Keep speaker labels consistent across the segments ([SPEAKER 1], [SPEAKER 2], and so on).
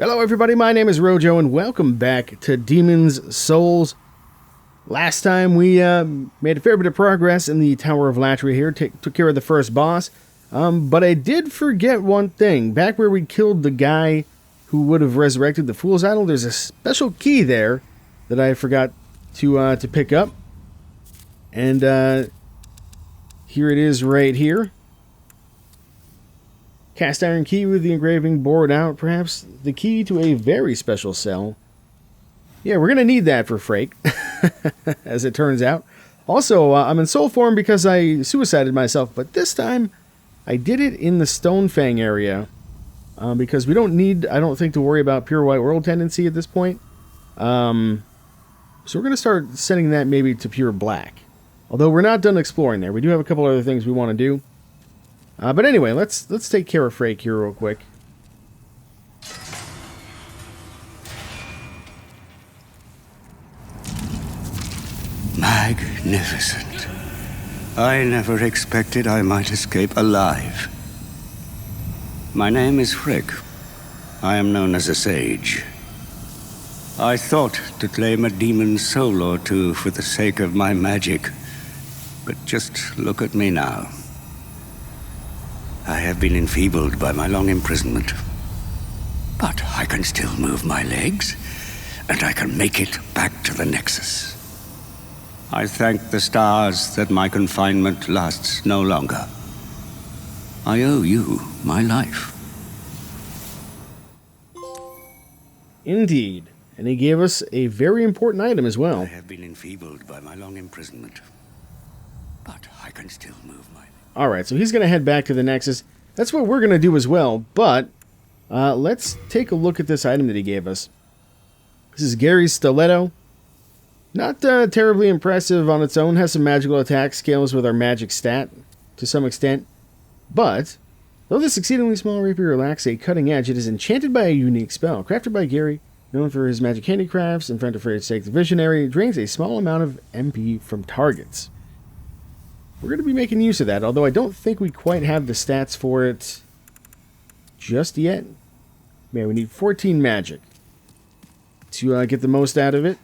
[SPEAKER 1] Hello everybody, my name is Rojo and welcome back to Demon's Souls. Last time we made a fair bit of progress in the Tower of Latria here, took care of the first boss, but I did forget one thing. Back where we killed the guy who would have resurrected the Fool's Idol, there's a special key there that I forgot to pick up. And here it is right here. Cast iron key with the engraving bored out, perhaps the key to a very special cell. Yeah, we're going to need that for Frake, as it turns out. Also, I'm in soul form because I suicided myself, but this time I did it in the Stonefang area, because we don't need, I don't think, to worry about pure white world tendency at this point. So we're going to start sending that maybe to pure black. Although we're not done exploring there. We do have a couple other things we want to do. But anyway, let's take care of Frake here real quick.
[SPEAKER 2] Magnificent. I never expected I might escape alive. My name is Frick. I am known as a sage. I thought to claim a demon's soul or two for the sake of my magic. But just look at me now. I have been enfeebled by my long imprisonment. But I can still move my legs, and I can make it back to the Nexus. I thank the stars that my confinement lasts no longer. I owe you my life.
[SPEAKER 1] Indeed. And he gave us a very important item as well.
[SPEAKER 2] I have been enfeebled by my long imprisonment. But I can still move my...
[SPEAKER 1] Alright, so he's going to head back to the Nexus. That's what we're going to do as well, but let's take a look at this item that he gave us. This is Gary's Stiletto. Not terribly impressive on its own. Has some magical attack scales with our magic stat to some extent. But, though this exceedingly small rapier lacks a cutting edge, it is enchanted by a unique spell. Crafted by Gary, known for his magic handicrafts, and friend of Freya's sake, the Visionary, it drains a small amount of MP from targets. We're going to be making use of that, although I don't think we quite have the stats for it just yet. Man, we need 14 magic to get the most out of it.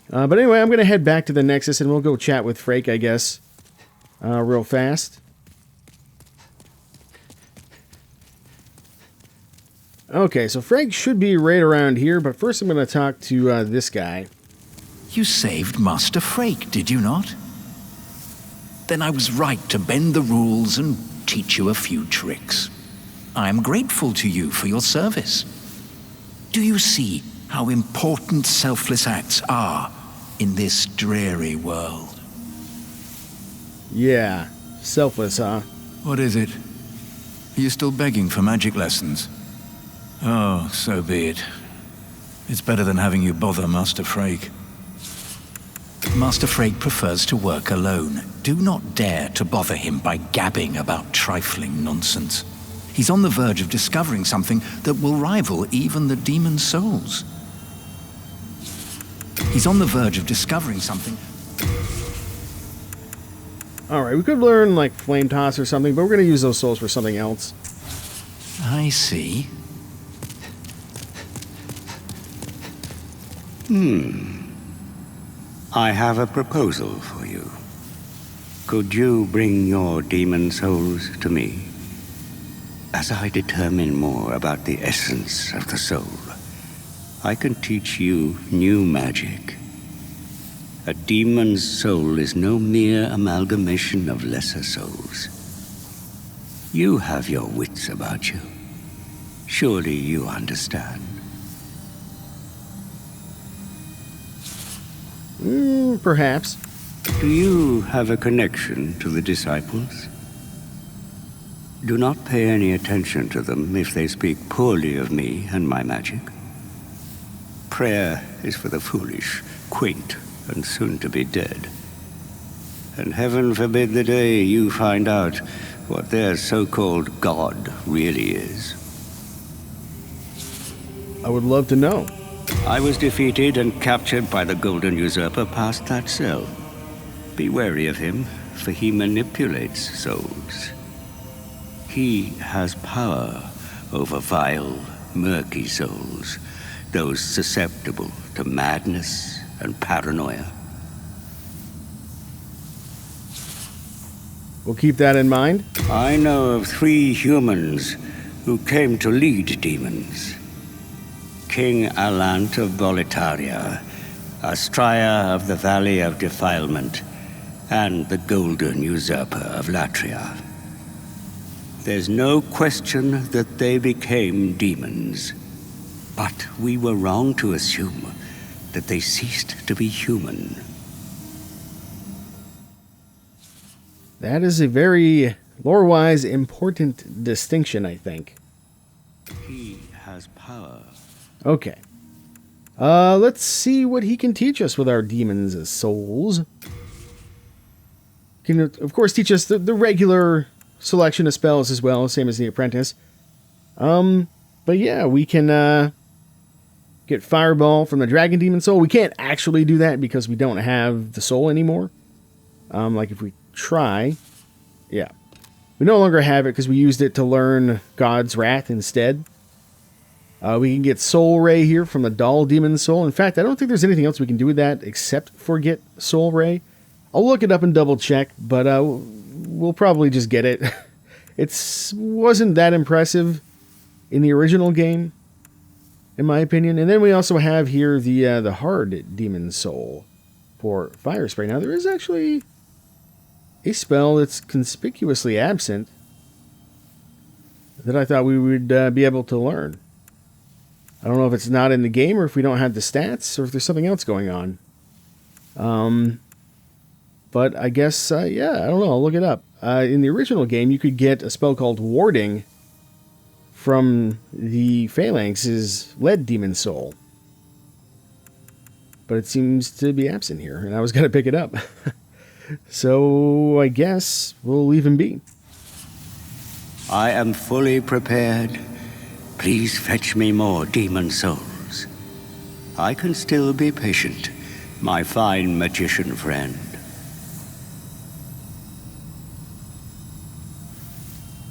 [SPEAKER 1] But anyway, I'm going to head back to the Nexus and we'll go chat with Frake, I guess, real fast. Okay, so Frake should be right around here, but first I'm going to talk to this guy.
[SPEAKER 3] You saved Master Frake, did you not? Then I was right to bend the rules and teach you a few tricks. I am grateful to you for your service. Do you see how important selfless acts are in this dreary world?
[SPEAKER 1] Yeah, selfless, huh?
[SPEAKER 3] What is it? Are you still begging for magic lessons? Oh, so be it. It's better than having you bother Master Frake. Master Frake prefers to work alone. Do not dare to bother him by gabbing about trifling nonsense. He's on the verge of discovering something that will rival even the demon's souls. He's on the verge of discovering something...
[SPEAKER 1] Alright, we could learn, like, Flame Toss or something, but we're going to use those souls for something else.
[SPEAKER 3] I see.
[SPEAKER 2] I have a proposal for you. Could you bring your demon souls to me? As I determine more about the essence of the soul, I can teach you new magic. A demon's soul is no mere amalgamation of lesser souls. You have your wits about you. Surely you understand.
[SPEAKER 1] Perhaps.
[SPEAKER 2] Do you have a connection to the disciples? Do not pay any attention to them if they speak poorly of me and my magic. Prayer is for the foolish, quaint, and soon-to-be dead. And heaven forbid the day you find out what their so-called God really is.
[SPEAKER 1] I would love to know.
[SPEAKER 2] I was defeated and captured by the Golden Usurper past that cell. Be wary of him, for he manipulates souls. He has power over vile, murky souls, those susceptible to madness and paranoia.
[SPEAKER 1] We'll keep that in mind.
[SPEAKER 2] I know of 3 humans who came to lead demons. King Alant of Boletaria, Astraya of the Valley of Defilement, and the Golden Usurper of Latria. There's no question that they became demons. But we were wrong to assume that they ceased to be human.
[SPEAKER 1] That is a very lore-wise important distinction, I think.
[SPEAKER 2] He has power.
[SPEAKER 1] Okay. Let's see what he can teach us with our demons as souls. Can, of course, teach us the regular selection of spells as well, same as the apprentice. But yeah, we can get Fireball from the Dragon Demon Soul. We can't actually do that because we don't have the soul anymore. Like if we try, yeah. We no longer have it because we used it to learn God's Wrath instead. We can get Soul Ray here from the Doll Demon Soul. In fact, I don't think there's anything else we can do with that except for get Soul Ray. I'll look it up and double check, but we'll probably just get it. It wasn't that impressive in the original game, in my opinion. And then we also have here the Hard Demon Soul for Fire Spray. Now, there is actually a spell that's conspicuously absent that I thought we would be able to learn. I don't know if it's not in the game or if we don't have the stats or if there's something else going on. But I guess, yeah, I don't know. I'll look it up. In the original game, you could get a spell called Warding from the Phalanx's Lead Demon Soul. But it seems to be absent here, and I was going to pick it up. So I guess we'll leave him be.
[SPEAKER 2] I am fully prepared. Please fetch me more demon souls. I can still be patient, my fine magician friend.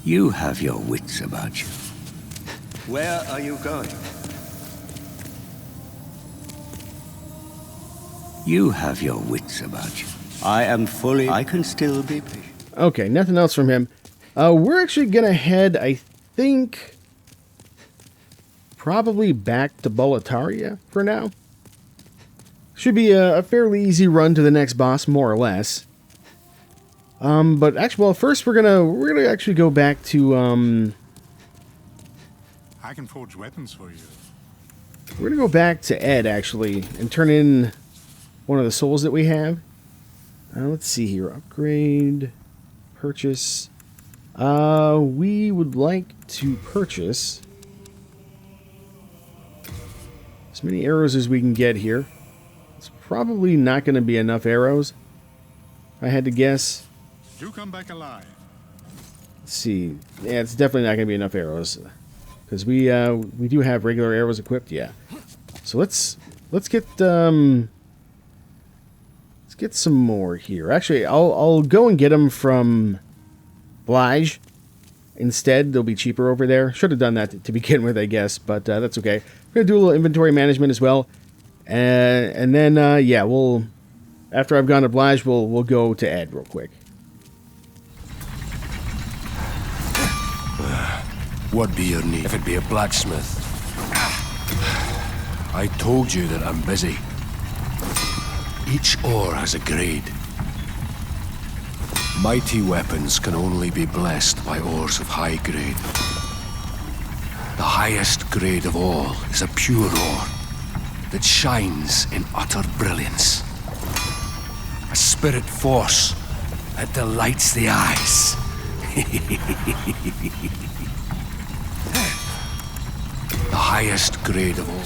[SPEAKER 2] You have your wits about you. Where are you going? You have your wits about you. I can still be patient.
[SPEAKER 1] Okay, nothing else from him. We're actually going to head, I think, probably back to Boletaria for now. Should be a fairly easy run to the next boss, more or less. But actually, well, first we're gonna actually go back to
[SPEAKER 4] I can forge weapons for you.
[SPEAKER 1] we're gonna go back to Ed actually and turn in one of the souls that we have. Let's see here, upgrade, purchase. We would like to purchase as many arrows as we can get here. It's probably not going to be enough arrows, if I had to guess.
[SPEAKER 4] Do come back alive.
[SPEAKER 1] Let's see. Yeah, it's definitely not going to be enough arrows because we do have regular arrows equipped. Yeah. So let's get some more here. Actually, I'll go and get them from Blige instead. They'll be cheaper over there. Should have done that to begin with, I guess, but that's okay. We're gonna do a little inventory management as well, and then yeah, we'll after I've gone to Blige, we'll go to Ed real quick.
[SPEAKER 5] What be your need? If it be a blacksmith. I told you that I'm busy. Each ore has a grade. Mighty weapons can only be blessed by ores of high grade. The highest grade of all is a pure ore that shines in utter brilliance. A spirit force that delights the eyes. The highest grade of all.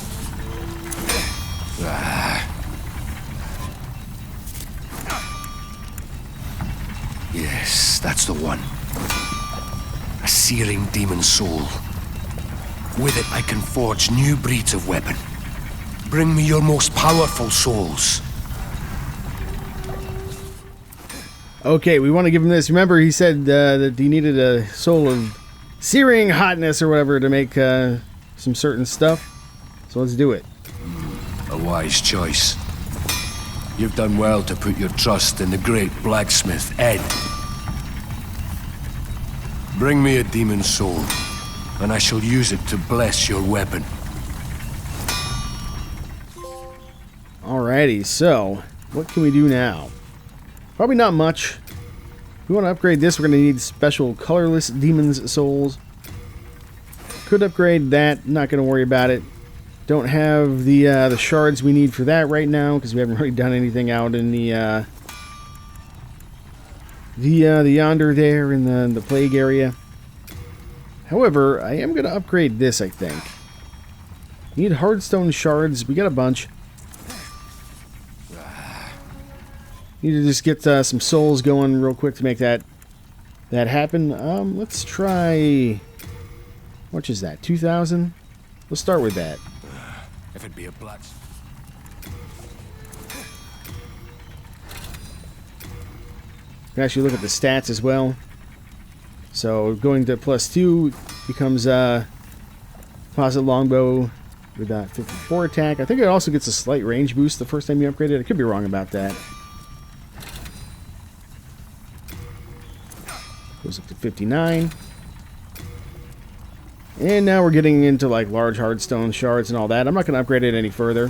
[SPEAKER 5] Yes, that's the one. A searing demon soul. With it I can forge new breeds of weapon. Bring me your most powerful souls.
[SPEAKER 1] Okay, we want to give him this. Remember, he said that he needed a soul of searing hotness or whatever to make some certain stuff. So let's do it.
[SPEAKER 5] A wise choice. You've done well to put your trust in the great Blacksmith, Ed. Bring me a demon soul, and I shall use it to bless your weapon.
[SPEAKER 1] Alrighty, so what can we do now? Probably not much. If we want to upgrade this, we're going to need special colorless demon's souls. Could upgrade that, not going to worry about it. Don't have the shards we need for that right now, because we haven't really done anything out in the yonder there in the plague area. However, I am going to upgrade this, I think. Need hardstone shards. We got a bunch. Need to just get some souls going real quick to make that happen. Let's try... How much is that? 2,000? Let's start with that.
[SPEAKER 5] If it be a black...
[SPEAKER 1] You can actually look at the stats as well. So going to +2 becomes composite longbow with 54 attack. I think it also gets a slight range boost the first time you upgrade it. I could be wrong about that. Goes up to 59. And now we're getting into like large hardstone shards and all that. I'm not going to upgrade it any further.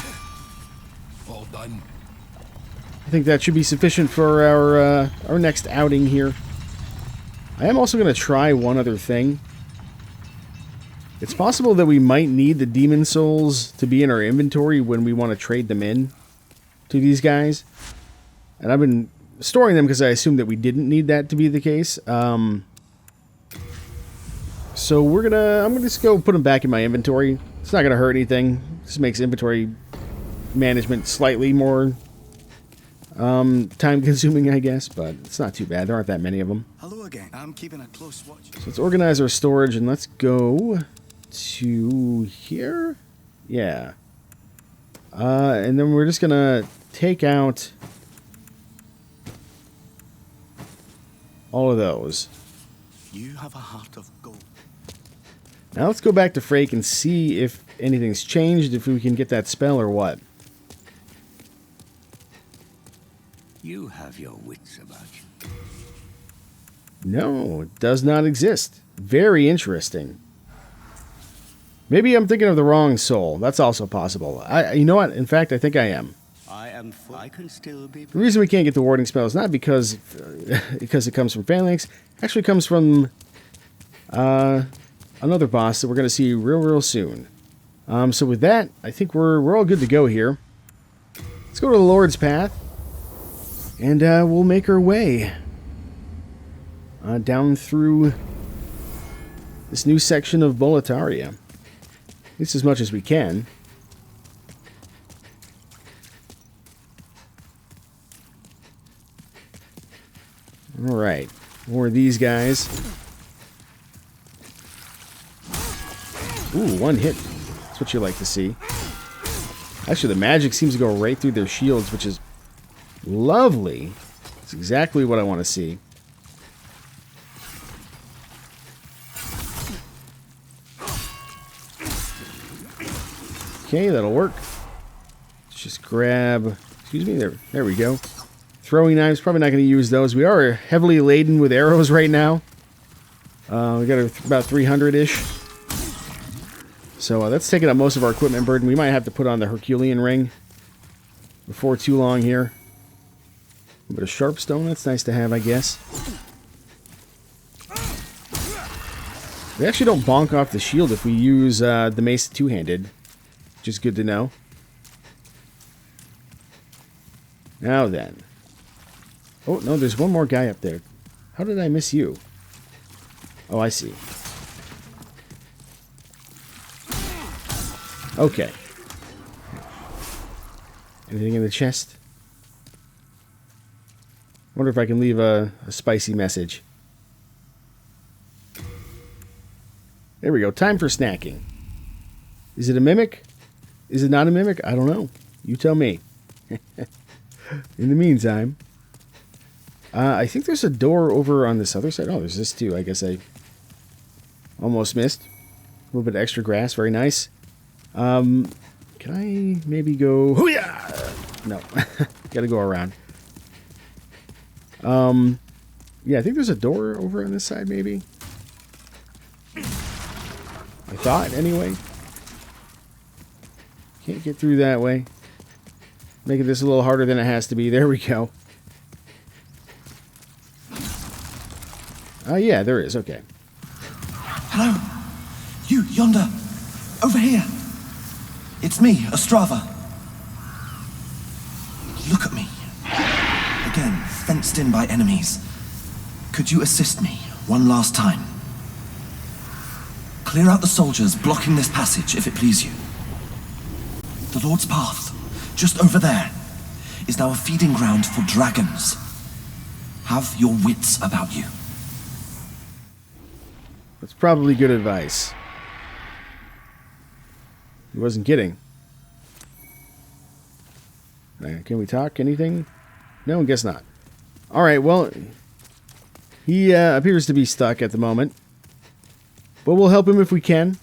[SPEAKER 5] All done.
[SPEAKER 1] I think that should be sufficient for our next outing here. I am also going to try one other thing. It's possible that we might need the demon souls to be in our inventory when we want to trade them in to these guys. And I've been storing them because I assumed that we didn't need that to be the case. So I'm gonna just go put them back in my inventory. It's not gonna hurt anything. This makes inventory management slightly more time consuming, I guess, but it's not too bad. There aren't that many of them.
[SPEAKER 6] Hello again. I'm keeping a close watch.
[SPEAKER 1] So let's organize our storage and let's go to here. Yeah. And then we're just gonna take out all of those.
[SPEAKER 6] You have a heart of gold.
[SPEAKER 1] Now let's go back to Frake and see if anything's changed, if we can get that spell or what.
[SPEAKER 2] You have your wits about you.
[SPEAKER 1] No, it does not exist. Very interesting. Maybe I'm thinking of the wrong soul. That's also possible. You know what? In fact, I think I am.
[SPEAKER 2] I can still be...
[SPEAKER 1] The reason we can't get the warding spell is not because it comes from Phalanx. It actually comes from another boss that we're going to see real soon. So with that, I think we're all good to go here. Let's go to the Lord's Path, and we'll make our way down through this new section of Boletaria. At least as much as we can. Alright, more of these guys. Ooh, one hit. That's what you like to see. Actually, the magic seems to go right through their shields, which is lovely. It's exactly what I want to see. Okay, that'll work. Let's just grab... Excuse me, there we go. Throwing knives, probably not going to use those. We are heavily laden with arrows right now. We got about 300-ish. So that's taking up most of our equipment burden. We might have to put on the Herculean ring before too long here. A bit of sharp stone, that's nice to have, I guess. We actually don't bonk off the shield if we use the mace two-handed, which is good to know. Now then. Oh, no, there's one more guy up there. How did I miss you? Oh, I see. Okay. Anything in the chest? Wonder if I can leave a spicy message. There we go. Time for snacking. Is it a mimic? Is it not a mimic? I don't know. You tell me. In the meantime, I think there's a door over on this other side. Oh, there's this too. I guess I almost missed. little bit of extra grass, very nice. Can I maybe go... Hoo-yah! No, gotta go around. Yeah, I think there's a door over on this side, maybe. I thought, anyway. Can't get through that way. Making this a little harder than it has to be. There we go. Oh, yeah, there is. Okay.
[SPEAKER 7] Hello? You, yonder. Over here. It's me, Estrava. Look at me. Again, fenced in by enemies. Could you assist me one last time? Clear out the soldiers blocking this passage, if it please you. The Lord's Path, just over there, is now a feeding ground for dragons. Have your wits about you.
[SPEAKER 1] That's probably good advice. He wasn't kidding. Can we talk? Anything? No, I guess not. Alright, well, he appears to be stuck at the moment. But we'll help him if we can.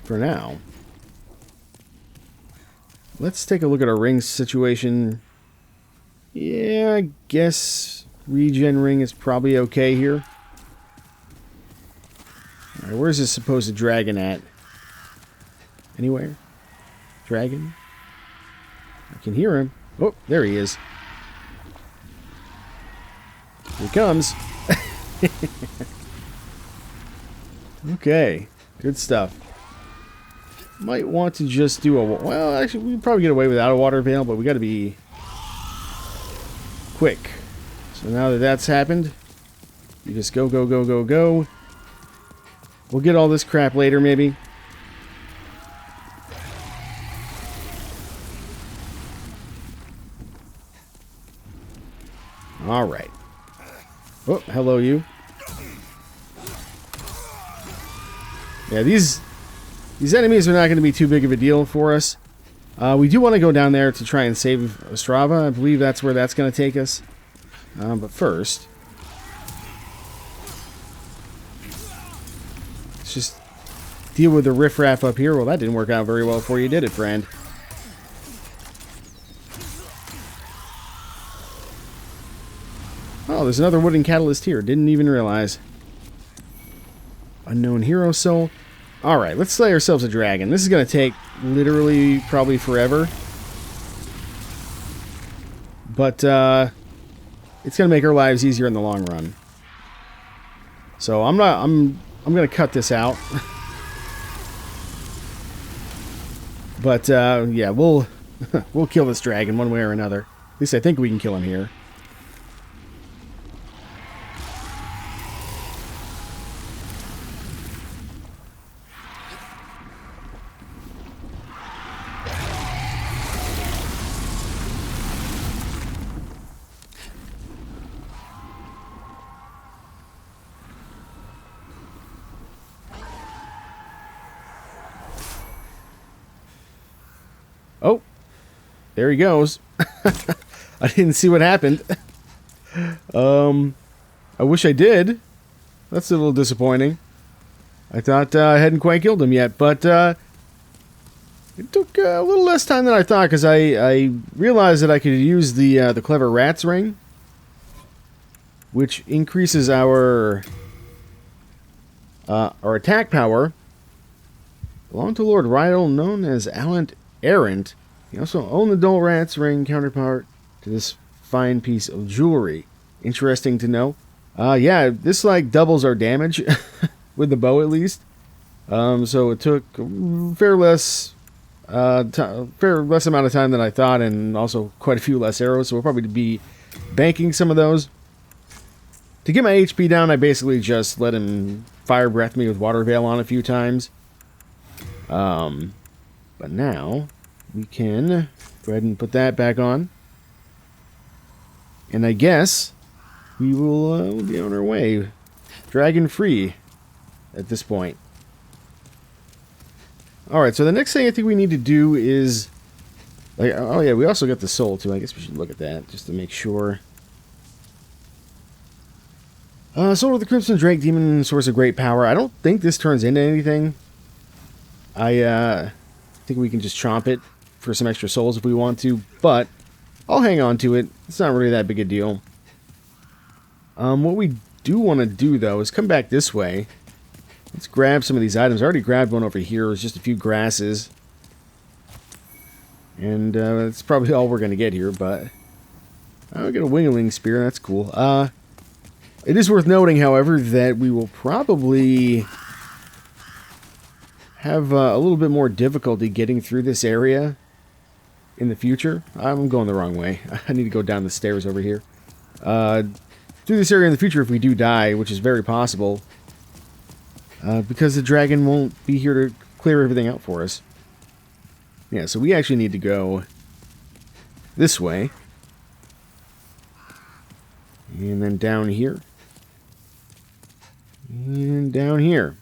[SPEAKER 1] For now. Let's take a look at our ring situation. Yeah, I guess regen ring is probably okay here. Alright, where's this supposed dragon at? Anywhere? Dragon? I can hear him. Oh, there he is. Here he comes. Okay, good stuff. Might want to just do a... Well, actually, we can probably get away without a water veil, but we got to be quick. So now that that's happened, you just go, go, go, go, go. We'll get all this crap later, maybe. Alright. Oh, hello, you. Yeah, these enemies are not going to be too big of a deal for us. We do want to go down there to try and save Estrava. I believe that's where that's going to take us. But first, let's just deal with the riffraff up here. Well, that didn't work out very well for you, did it, friend? Oh, there's another wooden catalyst here. Didn't even realize. Unknown hero soul. Alright, let's slay ourselves a dragon. This is going to take literally probably forever. But it's going to make our lives easier in the long run. So I'm going to cut this out. But yeah, we'll kill this dragon one way or another. At least I think we can kill him here. Oh, there he goes. I didn't see what happened. I wish I did. That's a little disappointing. I thought I hadn't quite killed him yet, but it took a little less time than I thought because I realized that I could use the clever rat's ring, which increases our attack power. Belonged to Lord Rydell, known as Allant Errant. He also owned the dull rat's ring counterpart to this fine piece of jewelry. Interesting to know. Yeah, this like doubles our damage with the bow at least. So it took fair less amount of time than I thought, and also quite a few less arrows. So we'll probably be banking some of those. To get my HP down, I basically just let him fire breath me with water veil on a few times. But now we can go ahead and put that back on. And I guess we will we'll be on our way. Dragon free at this point. Alright, so the next thing I think we need to do is... Like, oh yeah, we also got the soul too. I guess we should look at that just to make sure. Soul of the Crimson Drake, Demon Source of Great Power. I don't think this turns into anything. I think we can just chomp it for some extra souls if we want to, but I'll hang on to it. It's not really that big a deal. What we do want to do, though, is come back this way. Let's grab some of these items. I already grabbed one over here. It's just a few grasses. And that's probably all we're going to get here, but I'll get a Wingling Spear. That's cool. It is worth noting, however, that we will probably have a little bit more difficulty getting through this area in the future. I'm going the wrong way. I need to go down the stairs over here. Through this area in the future if we do die, which is very possible, because the dragon won't be here to clear everything out for us. Yeah, so we actually need to go this way. And then down here. And down here.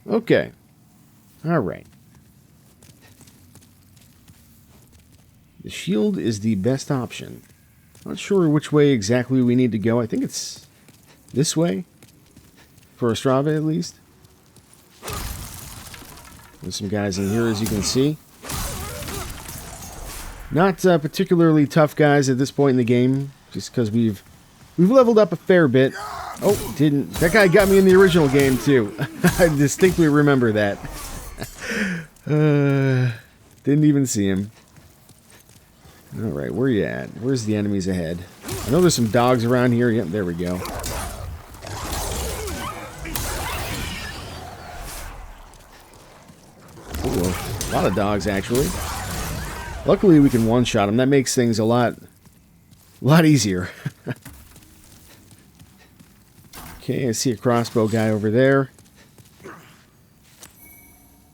[SPEAKER 1] Okay. Alright. The shield is the best option. Not sure which way exactly we need to go. I think it's this way. For Estrava, at least. There's some guys in here, as you can see. Not particularly tough guys at this point in the game, just because we've leveled up a fair bit. Oh, didn't. That guy got me in the original game, too. I distinctly remember that. Didn't even see him. Alright, where you at? Where's the enemies ahead? I know there's some dogs around here. Yep, there we go. Ooh, a lot of dogs, actually. Luckily, we can one-shot them. That makes things a lot easier. Okay, I see a crossbow guy over there. A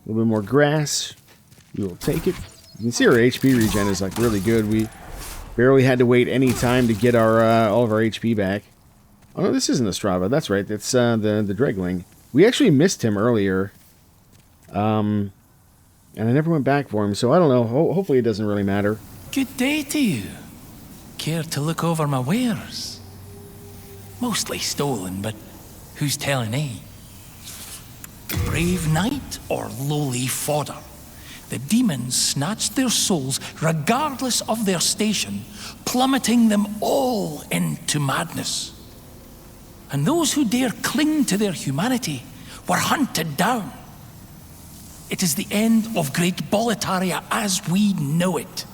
[SPEAKER 1] little bit more grass. We will take it. You can see our HP regen is like really good. We barely had to wait any time to get our all of our HP back. Oh no, this isn't Estrava. That's right. That's the Dregling. We actually missed him earlier. And I never went back for him, so I don't know. Hopefully it doesn't really matter.
[SPEAKER 8] Good day to you. Care to look over my wares? Mostly stolen, but who's telling, eh? Brave knight or lowly fodder? The demons snatched their souls regardless of their station, plummeting them all into madness. And those who dare cling to their humanity were hunted down. It is the end of Great Boletaria as we know it.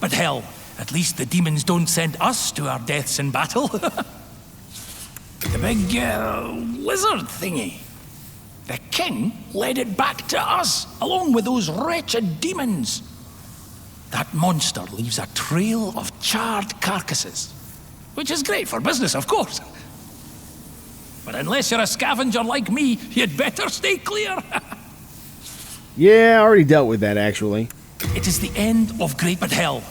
[SPEAKER 8] But hell, at least the demons don't send us to our deaths in battle. The big lizard thingy. The king led it back to us, along with those wretched demons. That monster leaves a trail of charred carcasses, which is great for business, of course. But unless you're a scavenger like me, you'd better stay clear.
[SPEAKER 1] Yeah, I already dealt with that, actually.
[SPEAKER 8] It is the end of Great but hell.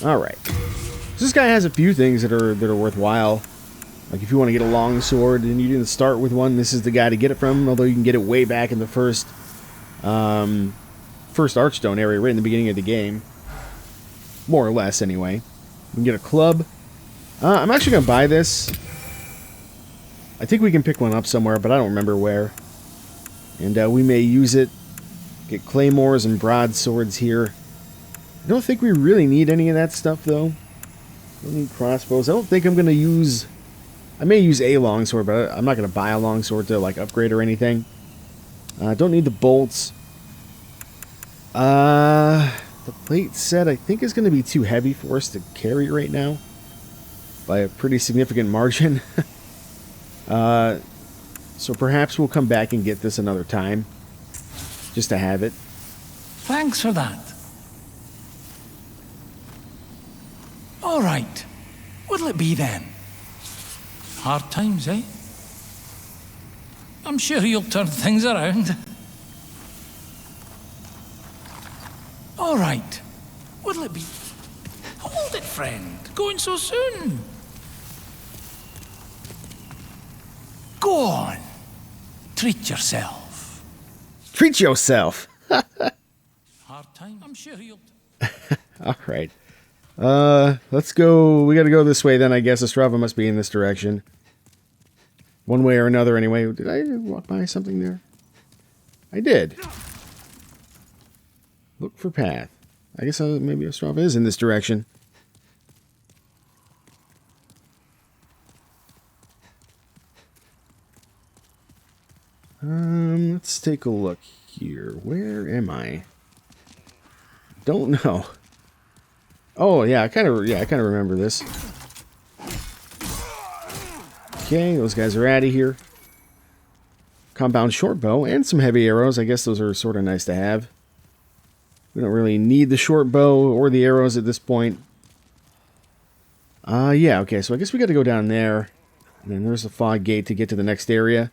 [SPEAKER 1] Alright. So this guy has a few things that are worthwhile. Like if you want to get a long sword and you didn't start with one, this is the guy to get it from, although you can get it way back in the first Archstone area, right in the beginning of the game. More or less, anyway. You can get a club. I'm actually going to buy this. I think we can pick one up somewhere, but I don't remember where. And we may use it. Get claymores and broadswords here. I don't think we really need any of that stuff, though. Don't need crossbows. I don't think I'm going to use... I may use a longsword, but I'm not going to buy a longsword to like upgrade or anything. Don't need the bolts. The plate set I think is going to be too heavy for us to carry right now. By a pretty significant margin. So perhaps we'll come back and get this another time. Just to have it.
[SPEAKER 8] Thanks for that. All right. What'll it be then? Hard times, eh? I'm sure you'll turn things around. All right. What'll it be? Hold it, friend. Going so soon. Go on. Treat yourself.
[SPEAKER 1] Treat yourself!
[SPEAKER 8] Hard time. I'm sure you'll...
[SPEAKER 1] Alright. Let's go. We gotta go this way then, I guess. Estrava must be in this direction. One way or another, anyway. Did I walk by something there? I did. Look for path. I guess maybe Estrava is in this direction. Let's take a look here. Where am I? Don't know. Oh yeah, I kind of remember this. Okay, those guys are out of here. Compound short bow and some heavy arrows. I guess those are sort of nice to have. We don't really need the short bow or the arrows at this point. Yeah, okay, so I guess we got to go down there. And then there's a fog gate to get to the next area.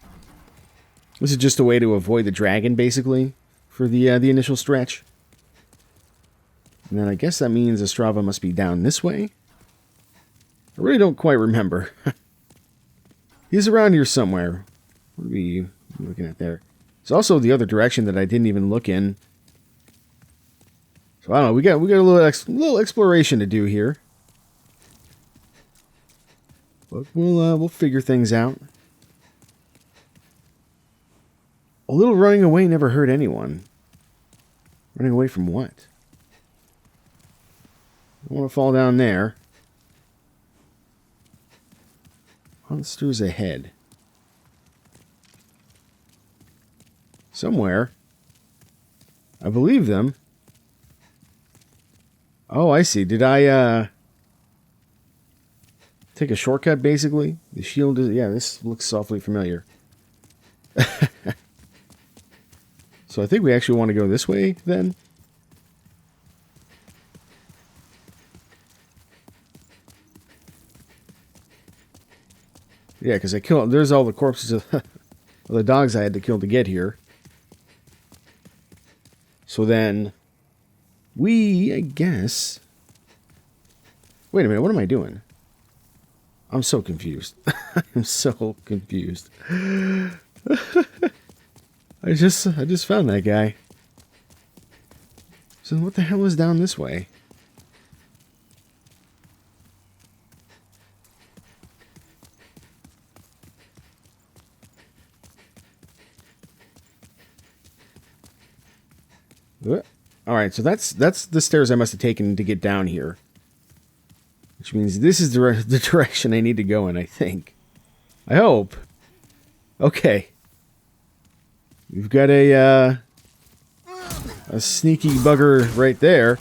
[SPEAKER 1] This is just a way to avoid the dragon, basically, for the initial stretch. And then I guess that means Estrava must be down this way. I really don't quite remember. He's around here somewhere. What are we looking at there? There's also the other direction that I didn't even look in. So I don't know. We got a little exploration to do here. But we'll figure things out. A little running away never hurt anyone. Running away from what? I don't want to fall down there. Monsters ahead. Somewhere. I believe them. Oh, I see. Did I, take a shortcut, basically? The shield is... Yeah, this looks awfully familiar. So I think we actually want to go this way, then? Yeah, because I killed... There's all the corpses of the dogs I had to kill to get here. So then... I guess... Wait a minute, what am I doing? I'm so confused. I'm so confused. I just found that guy. So what the hell is down this way? Alright, so that's the stairs I must have taken to get down here. Which means this is the direction I need to go in, I think. I hope. Okay. We've got a sneaky bugger right there.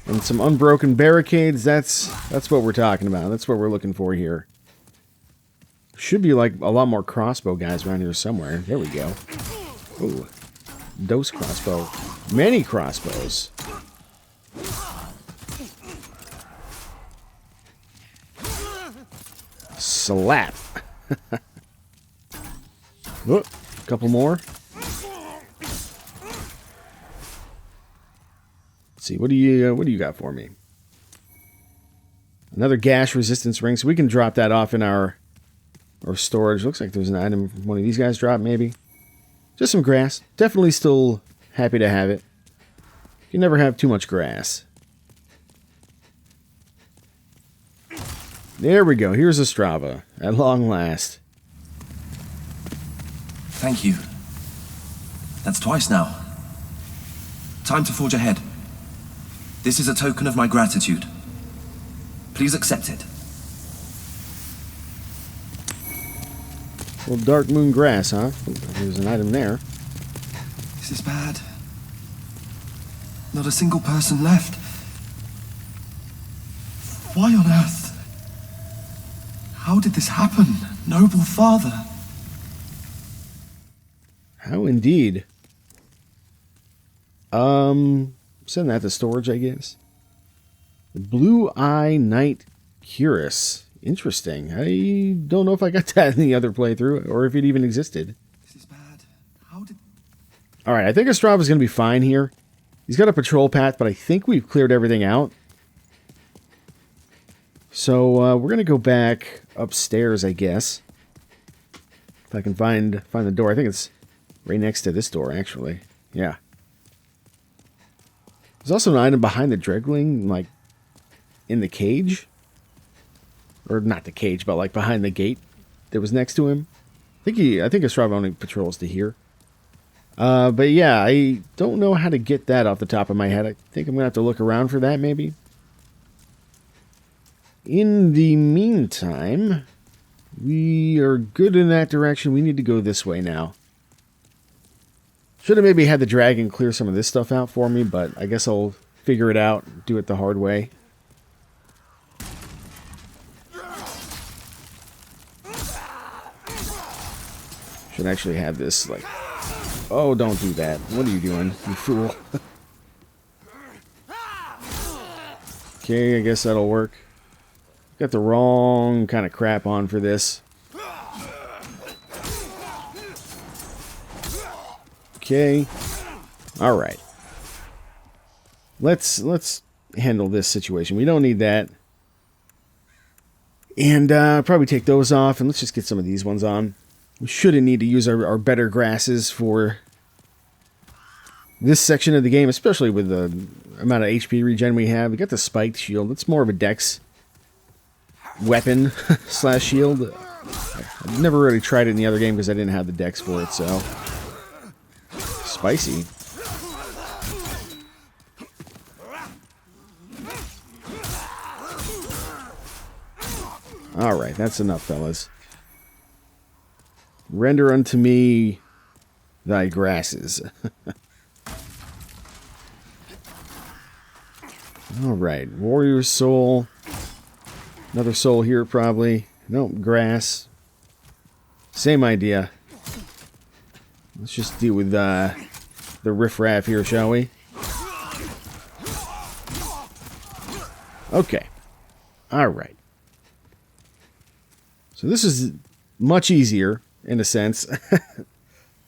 [SPEAKER 1] And some unbroken barricades. That's what we're talking about. That's what we're looking for here. Should be like a lot more crossbow guys around here somewhere. There we go. Ooh. Dose crossbow. Many crossbows. Slap. Whoop. Couple more. Let's see. What do you got for me? Another gash resistance ring, so we can drop that off in our storage. Looks like there's an item one of these guys dropped, maybe. Just some grass. Definitely still happy to have it. You can never have too much grass. There we go. Here's Estrava. At long last.
[SPEAKER 7] Thank you. That's twice now. Time to forge ahead. This is a token of my gratitude. Please accept it.
[SPEAKER 1] Well, dark moon grass, huh? There's an item there.
[SPEAKER 7] This is bad. Not a single person left. Why on earth? How did this happen, noble father?
[SPEAKER 1] How indeed. Send that to storage, I guess. The Blue Eye Knight Cuirass. Interesting. I don't know if I got that in the other playthrough, or if it even existed.
[SPEAKER 7] This is bad. How did...
[SPEAKER 1] Alright, I think Estrava's going to be fine here. He's got a patrol path, but I think we've cleared everything out. So, we're going to go back upstairs, I guess. If I can find the door. I think it's right next to this door, actually. Yeah. There's also an item behind the Dregling, like, in the cage. Or not the cage, but like behind the gate that was next to him. I think Estrava only patrols to here. But yeah, I don't know how to get that off the top of my head. I think I'm going to have to look around for that, maybe. In the meantime, we are good in that direction. We need to go this way now. Should have maybe had the dragon clear some of this stuff out for me, but I guess I'll figure it out, do it the hard way. Should actually have this, like... Oh, don't do that. What are you doing, you fool? Okay, I guess that'll work. Got the wrong kind of crap on for this. Okay. Alright. Let's handle this situation. We don't need that. And probably take those off, and let's just get some of these ones on. We shouldn't need to use our better grasses for this section of the game, especially with the amount of HP regen we have. We got the spiked shield. It's more of a dex weapon slash shield. I've never really tried it in the other game because I didn't have the dex for it, so... Spicy. Alright, that's enough, fellas. Render unto me thy grasses. Alright, warrior soul. Another soul here, probably. Nope, grass. Same idea. Let's just deal with the riffraff here, shall we? Okay. Alright. So this is much easier, in a sense,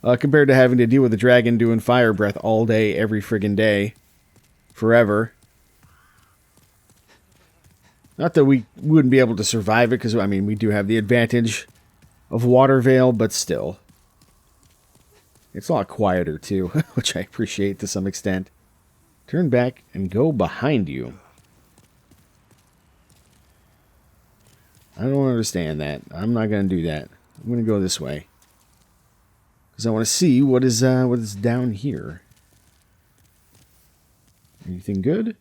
[SPEAKER 1] compared to having to deal with a dragon doing fire breath all day, every friggin' day. Forever. Not that we wouldn't be able to survive it, because, I mean, we do have the advantage of water veil, but still. It's a lot quieter, too, which I appreciate to some extent. Turn back and go behind you. I don't understand that. I'm not going to do that. I'm going to go this way. Because I want to see what is down here. Anything good?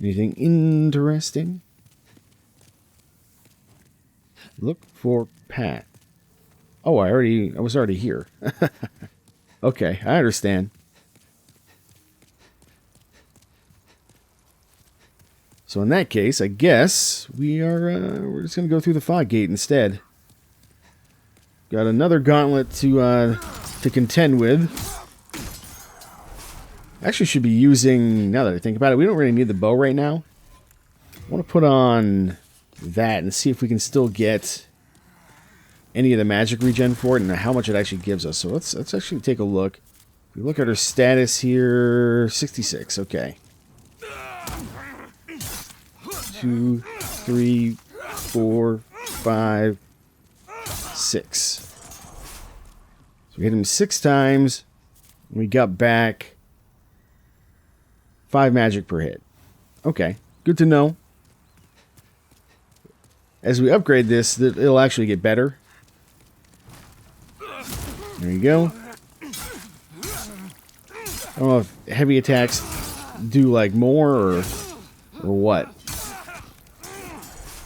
[SPEAKER 1] Anything interesting? Look for Pat. Oh, I was already here. Okay, I understand. So in that case, I guess we're just gonna go through the fog gate instead. Got another gauntlet to contend with. Actually, should be using, now that I think about it, we don't really need the bow right now. I want to put on that and see if we can still get any of the magic regen for it and how much it actually gives us. So let's actually take a look. If we look at our status here, 66. Okay. 2, 3, 4, 5, 6. So we hit him 6 times. And we got back 5 magic per hit. Okay, good to know. As we upgrade this, it'll actually get better. There you go. I don't know if heavy attacks do like more or what.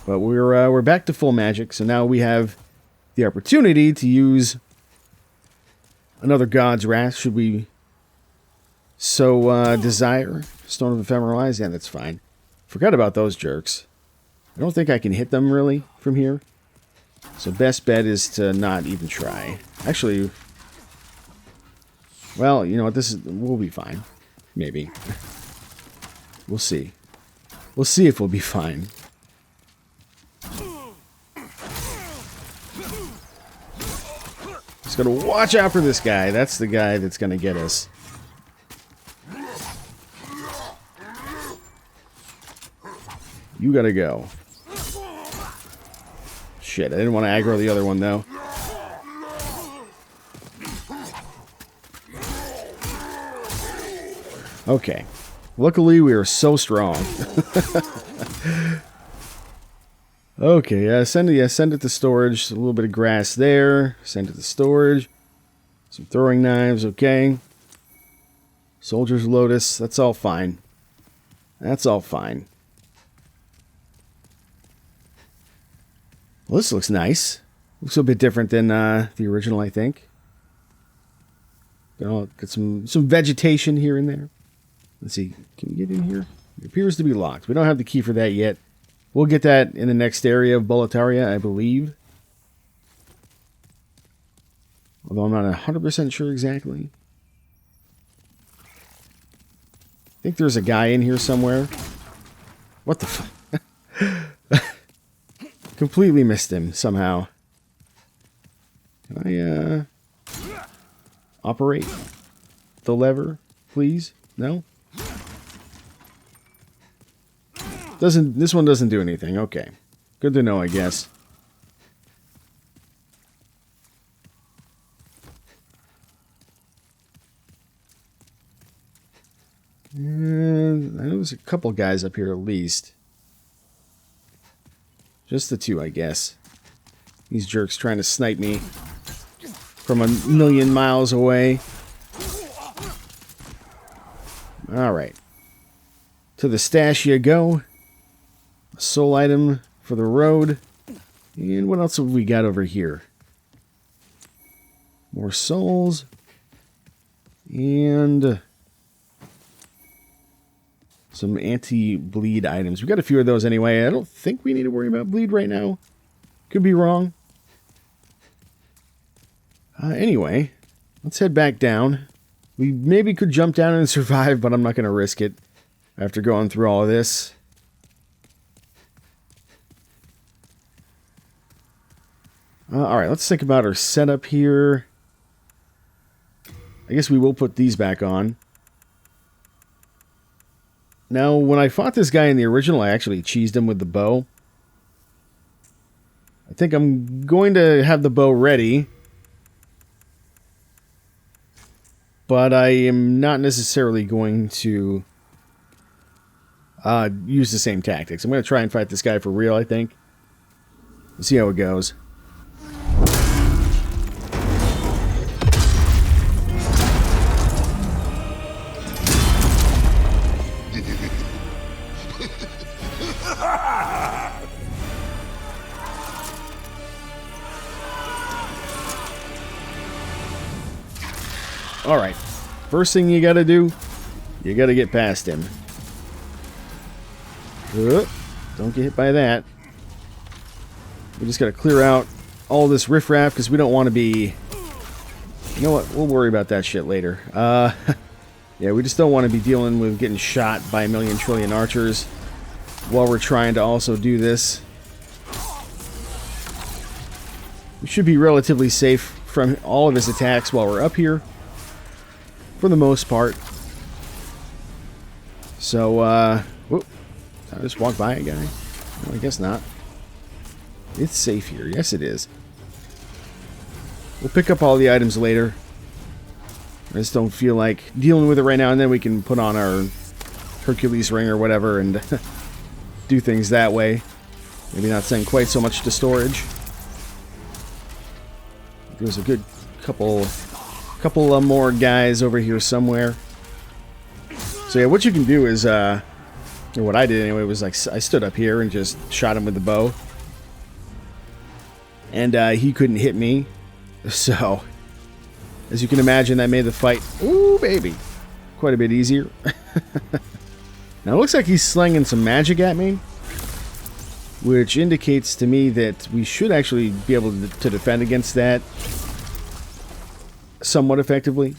[SPEAKER 1] But we're back to full magic, so now we have the opportunity to use another God's Wrath, should we so desire. Stone of Ephemeral Eyes, yeah, that's fine. Forgot about those jerks. I don't think I can hit them, really, from here. So best bet is to not even try. Actually, well, you know what, we'll be fine. Maybe. We'll see. We'll see if we'll be fine. Just gotta watch out for this guy. That's the guy that's gonna get us. You gotta go. Shit, I didn't want to aggro the other one, though. Okay. Luckily, we are so strong. Okay, send it to storage. A little bit of grass there. Send it to storage. Some throwing knives, okay. Soldier's Lotus, that's all fine. That's all fine. Well, this looks nice. Looks a bit different than the original, I think. Got some vegetation here and there. Let's see. Can we get in here? It appears to be locked. We don't have the key for that yet. We'll get that in the next area of Boletaria, I believe. Although I'm not 100% sure exactly. I think there's a guy in here somewhere. What the fuck? Completely missed him somehow. Can I operate the lever, please? No? This one doesn't do anything. Okay. Good to know, I guess. And I know there's a couple guys up here at least. Just the two, I guess. These jerks trying to snipe me from a million miles away. Alright. To the stash you go. A soul item for the road. And what else have we got over here? More souls. And some anti-bleed items. We've got a few of those anyway. I don't think we need to worry about bleed right now. Could be wrong. Anyway, let's head back down. We maybe could jump down and survive, but I'm not going to risk it after going through all of this. Alright, let's think about our setup here. I guess we will put these back on. Now, when I fought this guy in the original, I actually cheesed him with the bow. I think I'm going to have the bow ready. But I am not necessarily going to use the same tactics. I'm going to try and fight this guy for real, I think. Let's see how it goes. Alright, first thing you gotta do, you gotta get past him. Don't get hit by that. We just gotta clear out all this riffraff because we don't want to be... You know what, we'll worry about that shit later. Yeah, we just don't want to be dealing with getting shot by a million trillion archers while we're trying to also do this. We should be relatively safe from all of his attacks while we're up here. For the most part. So, whoop. Did I just walk by a guy? No, I guess not. It's safe here. Yes, it is. We'll pick up all the items later. I just don't feel like dealing with it right now, and then we can put on our Hercules ring or whatever and do things that way. Maybe not send quite so much to storage. There's a good couple more guys over here somewhere. So yeah, what you can do is, or what I did anyway, was like I stood up here and just shot him with the bow. And he couldn't hit me. So, as you can imagine, that made the fight, ooh baby, quite a bit easier. Now it looks like he's slinging some magic at me, which indicates to me that we should actually be able to defend against that somewhat effectively.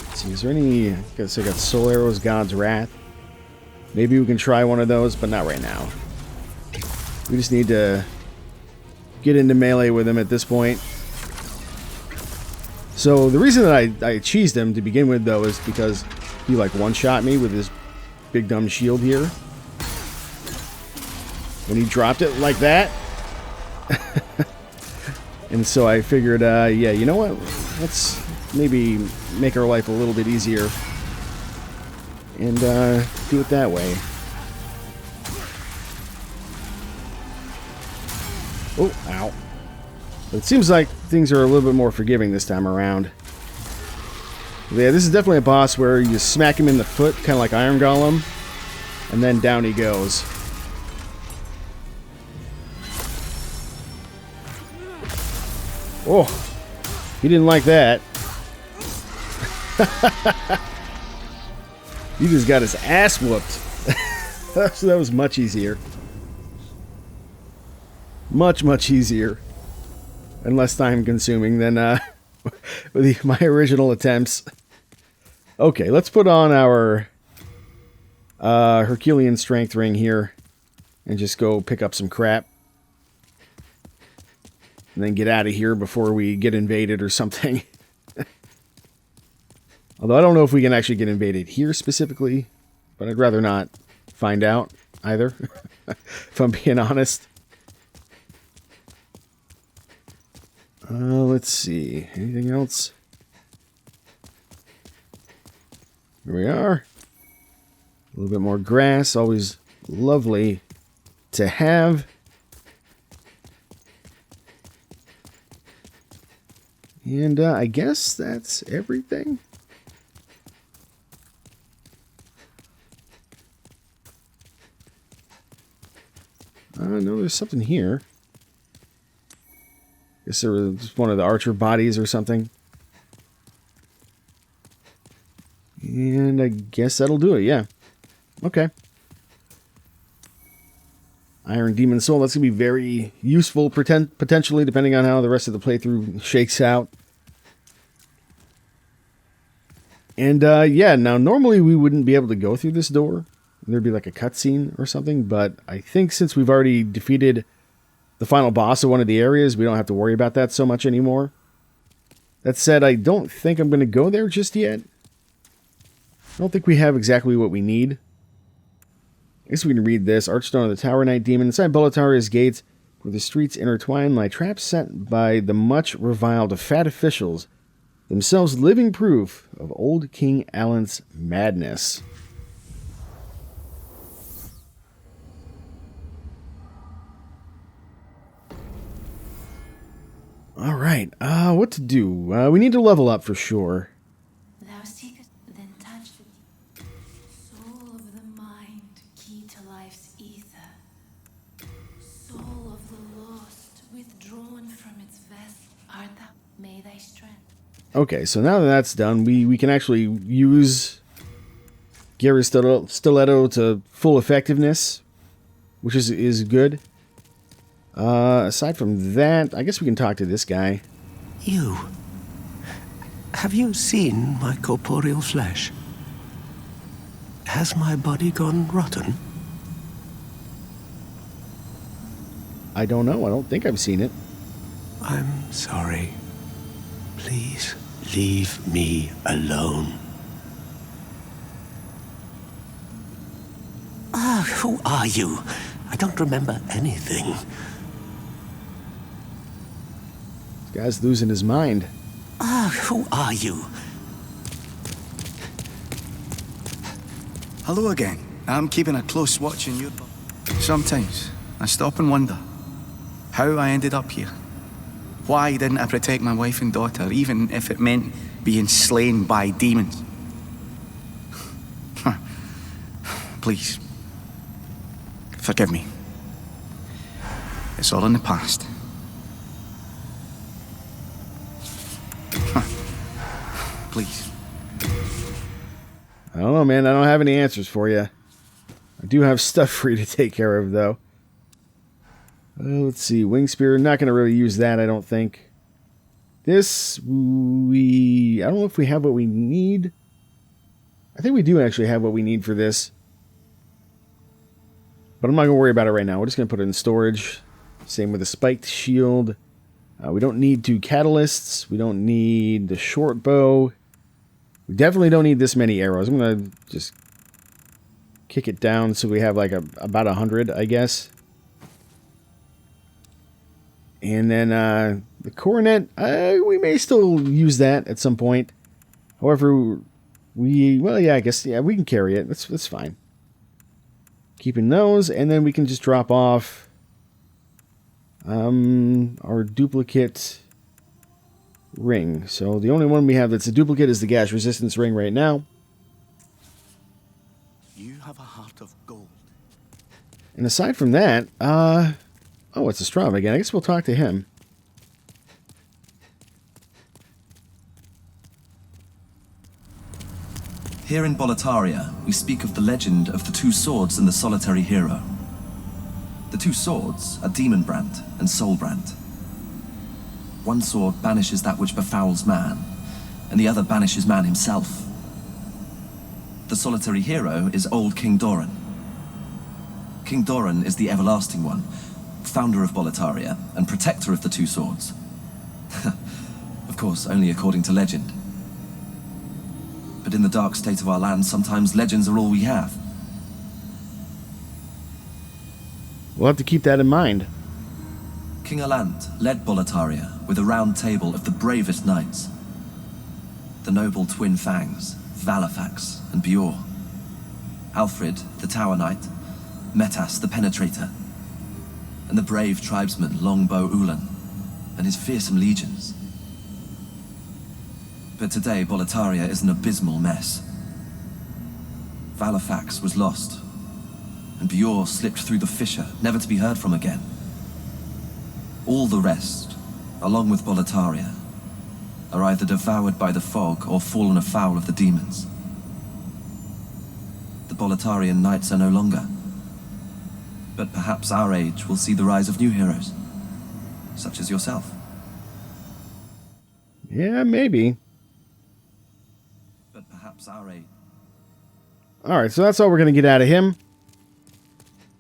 [SPEAKER 1] Let's see, is there any... I guess I got Soul Arrows, God's Wrath. Maybe we can try one of those, but not right now. We just need to get into melee with him at this point. So the reason that I cheesed him to begin with, though, is because he like one-shot me with his big dumb shield here. When he dropped it like that. And so I figured, yeah, you know what? Let's maybe make our life a little bit easier. And do it that way. Oh, ow. But it seems like things are a little bit more forgiving this time around. Yeah, this is definitely a boss where you smack him in the foot, kind of like Iron Golem, and then down he goes. Oh, he didn't like that. He just got his ass whooped. So that was much easier. Much easier. And less time consuming than my original attempts. Okay, let's put on our Herculean strength ring here and just go pick up some crap. And then get out of here before we get invaded or something. Although I don't know if we can actually get invaded here specifically, but I'd rather not find out either, if I'm being honest. Let's see. Anything else? Here we are. A little bit more grass. Always lovely to have. And I guess that's everything. No, there's something here. Guess there was one of the archer bodies or something. And I guess that'll do it, yeah. Okay. Iron Demon Soul, that's going to be very useful, potentially, depending on how the rest of the playthrough shakes out. And, yeah, now normally we wouldn't be able to go through this door. There'd be like a cutscene or something, but I think since we've already defeated the final boss of one of the areas, we don't have to worry about that so much anymore. That said, I don't think I'm going to go there just yet. I don't think we have exactly what we need. I guess we can read this. Archstone of the Tower Knight Demon. Inside Belataria's gates, where the streets intertwine, lie traps set by the much reviled fat officials, themselves living proof of old King Alan's madness. All right, what to do? We need to level up for sure.
[SPEAKER 9] Thou seekest, then touch the soul of the mind, key to life's ether. Soul of the lost, withdrawn from its vest, art thou, may thy strength.
[SPEAKER 1] Okay, so now that that's done, we can actually use Gary's Stiletto to full effectiveness, which is good. Aside from that, I guess we can talk to this guy.
[SPEAKER 5] You. Have you seen my corporeal flesh? Has my body gone rotten?
[SPEAKER 1] I don't know. I don't think I've seen it.
[SPEAKER 5] I'm sorry. Please, leave me alone. Who are you? I don't remember anything.
[SPEAKER 1] This guy's losing his mind.
[SPEAKER 5] Who are you?
[SPEAKER 6] Hello again. I'm keeping a close watch on you. Sometimes I stop and wonder how I ended up here. Why didn't I protect my wife and daughter, even if it meant being slain by demons? Please, forgive me. It's all in the past. Please.
[SPEAKER 1] I don't know, man. I don't have any answers for you. I do have stuff for you to take care of, though. Let's see. Wing Spear. Not going to really use that, I don't think. This, I don't know if we have what we need. I think we do actually have what we need for this. But I'm not going to worry about it right now. We're just going to put it in storage. Same with the spiked shield. We don't need 2 catalysts. We don't need the short bow. We definitely don't need this many arrows. I'm going to just kick it down so we have like about 100, I guess. And then the coronet, we may still use that at some point. However, well, yeah, I guess, yeah, we can carry it. That's fine. Keeping those, and then we can just drop off our duplicate ring. So the only one we have that's a duplicate is the gas resistance ring right now.
[SPEAKER 6] You have a heart of gold.
[SPEAKER 1] And aside from that, oh, it's Estrava again. I guess we'll talk to him.
[SPEAKER 7] Here in Boletaria, we speak of the legend of the two swords and the solitary hero. The two swords are Demon Brand and Soul Brand. One sword banishes that which befouls man, and the other banishes man himself. The solitary hero is old King Doran. King Doran is the Everlasting One, founder of Boletaria and protector of the two swords. Of course, only according to legend. But in the dark state of our land, sometimes legends are all we have.
[SPEAKER 1] We'll have to keep that in mind.
[SPEAKER 7] King Alant led Boletaria with a round table of the bravest knights. The noble twin Fangs, Valafax and Bjor. Alfred, the Tower Knight, Metas, the Penetrator, and the brave tribesman Longbow Ulan and his fearsome legions. But today, Boletaria is an abysmal mess. Valafax was lost, and Bjor slipped through the fissure, never to be heard from again. All the rest, along with Boletaria, are either devoured by the fog or fallen afoul of the demons. The Boletarian knights are no longer. But perhaps our age will see the rise of new heroes, such as yourself.
[SPEAKER 1] Yeah, maybe.
[SPEAKER 7] But perhaps our age...
[SPEAKER 1] Alright, so that's all we're going to get out of him.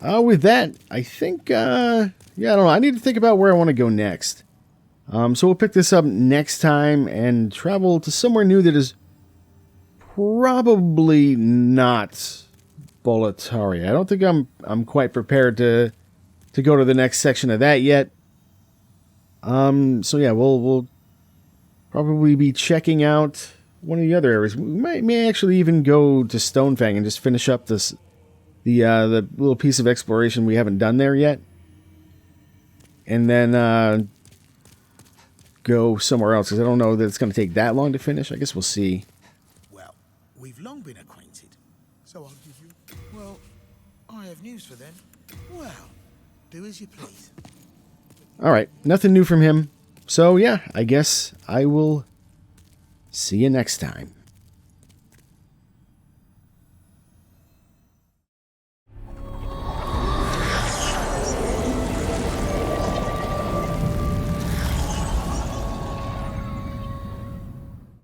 [SPEAKER 1] With that, I think, yeah, I don't know. I need to think about where I want to go next. So we'll pick this up next time and travel to somewhere new that is probably not Boletaria. I don't think I'm quite prepared to go to the next section of that yet. So yeah, we'll probably be checking out one of the other areas. We may actually even go to Stonefang and just finish up the little piece of exploration we haven't done there yet, and then go somewhere else, because I don't know that it's going to take that long to finish. I guess we'll see.
[SPEAKER 10] Well, we've long been acquainted, so I'll give you... Well, I have news for them. Well, do as you please.
[SPEAKER 1] Alright, nothing new from him. So yeah, I guess I will see you next time.